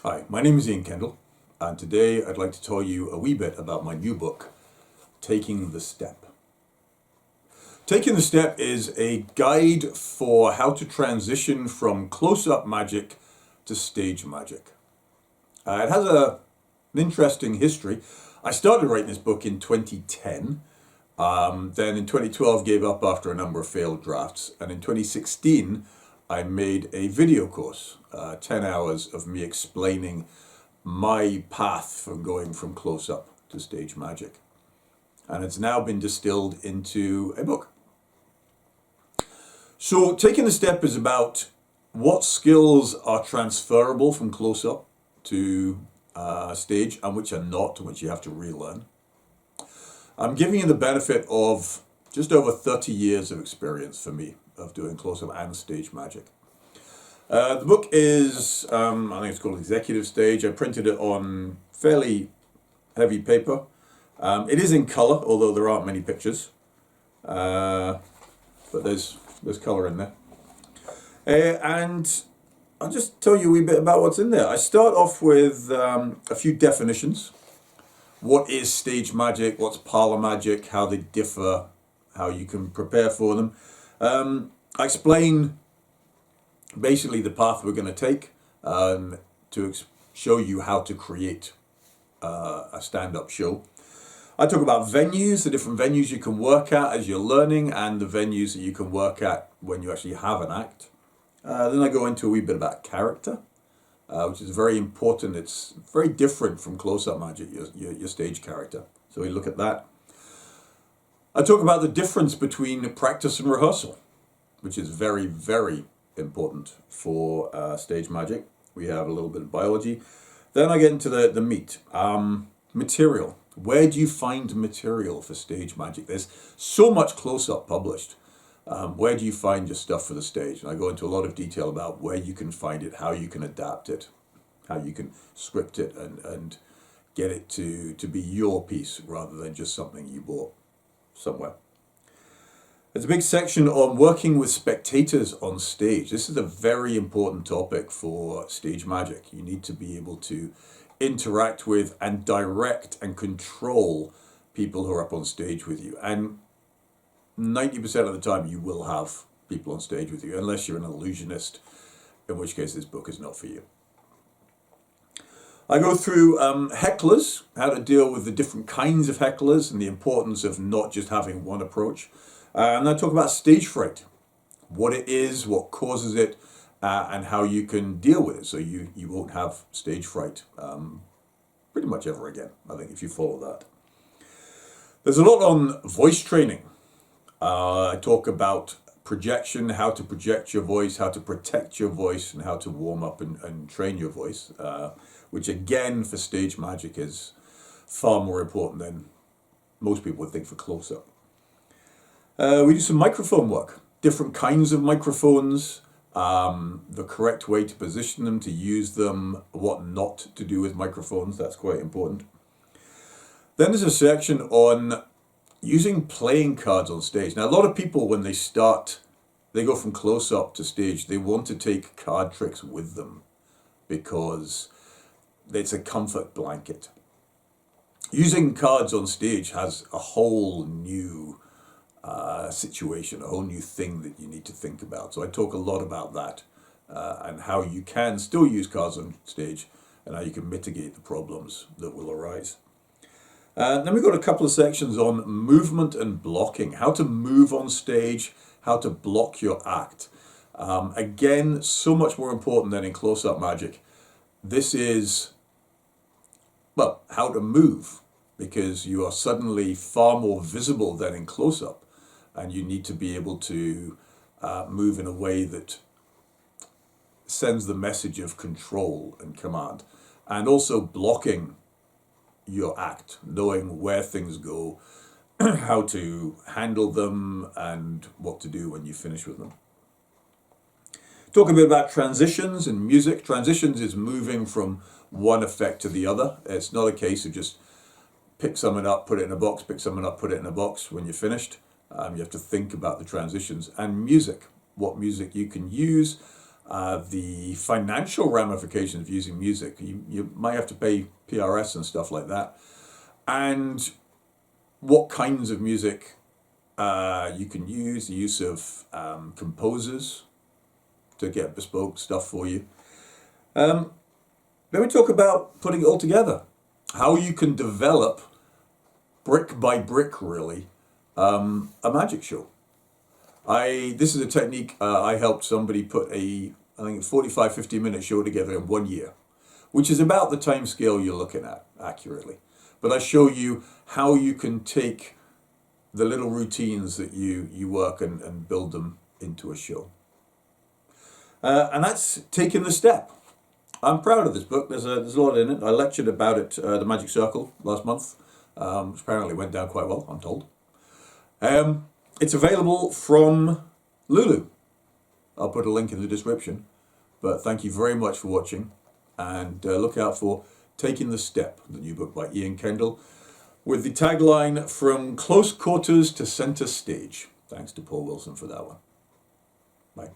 Hi, my name is Ian Kendall, and today I'd like to tell you a wee bit about my new book, Taking the Step. Taking the Step is a guide for how to transition from close-up magic to stage magic. It has an interesting history. I started writing this book in 2010, then in 2012 gave up after a number of failed drafts, and in 2016 I made a video course, 10 hours of me explaining my path from going from close-up to stage magic. And it's now been distilled into a book. So Taking the Step is about what skills are transferable from close-up to stage and which are not, and which you have to relearn. I'm giving you the benefit of just over 30 years of experience for me of doing close-up and stage magic. The book is, I think it's called Executive Stage. I printed it on fairly heavy paper. It is in color, although there aren't many pictures. But there's color in there. And I'll just tell you a wee bit about what's in there. I start off with a few definitions. What is stage magic? What's parlor magic? How they differ? How you can prepare for them. I explain basically the path we're going to take to show you how to create a stand-up show. I talk about venues, the different venues you can work at as you're learning, and the venues that you can work at when you actually have an act. Then I go into a wee bit about character, which is very important. It's very different from close-up magic, your stage character. So we look at that. I talk about the difference between practice and rehearsal, which is very, very important for stage magic. We have a little bit of biology. Then I get into the meat. Material. Where do you find material for stage magic? There's so much close-up published. Where do you find your stuff for the stage? And I go into a lot of detail about where you can find it, how you can adapt it, how you can script it and get it to be your piece rather than just something you bought somewhere. There's a big section on working with spectators on stage. This is a very important topic for stage magic. You need to be able to interact with and direct and control people who are up on stage with you. And 90% of the time you will have people on stage with you, unless you're an illusionist, in which case this book is not for you. I go through hecklers, how to deal with the different kinds of hecklers and the importance of not just having one approach. And I talk about stage fright, what it is, what causes it, and how you can deal with it so you won't have stage fright pretty much ever again, I think, if you follow that. There's a lot on voice training. I talk about projection, how to project your voice, how to protect your voice, and how to warm up and train your voice, which again for stage magic is far more important than most people would think for close-up. We do some microphone work, different kinds of microphones, the correct way to position them, to use them, what not to do with microphones, that's quite important. Then there's a section on using playing cards on stage. Now, a lot of people, when they start, they go from close-up to stage, they want to take card tricks with them because it's a comfort blanket. Using cards on stage has a whole new situation, a whole new thing that you need to think about. So I talk a lot about that and how you can still use cards on stage and how you can mitigate the problems that will arise. Then we've got a couple of sections on movement and blocking, how to move on stage, how to block your act. Again, so much more important than in close-up magic. This is, well, how to move, because you are suddenly far more visible than in close-up, and you need to be able to move in a way that sends the message of control and command, and also blocking your act, knowing where things go, how to handle them, and what to do when you finish with them. Talk a bit about transitions in music. Transitions is moving from one effect to the other. It's not a case of just pick something up, put it in a box, pick something up, put it in a box when you're finished. You have to think about the transitions. And music, what music you can use, the financial ramifications of using music. You might have to pay PRS and stuff like that. And what kinds of music you can use, the use of composers to get bespoke stuff for you. Then we talk about putting it all together. How you can develop, brick by brick really, a magic show. This is a technique I helped somebody put I think 45, 50-minute show together in 1 year, which is about the time scale you're looking at accurately. But I show you how you can take the little routines that you work and build them into a show. And that's taking the step. I'm proud of this book. There's a lot in it. I lectured about it at the Magic Circle last month. Which apparently went down quite well, I'm told. It's available from Lulu. I'll put a link in the description. But thank you very much for watching. And look out for Taking the Step, the new book by Ian Kendall, with the tagline, From Close Quarters to Center Stage. Thanks to Paul Wilson for that one. Bye.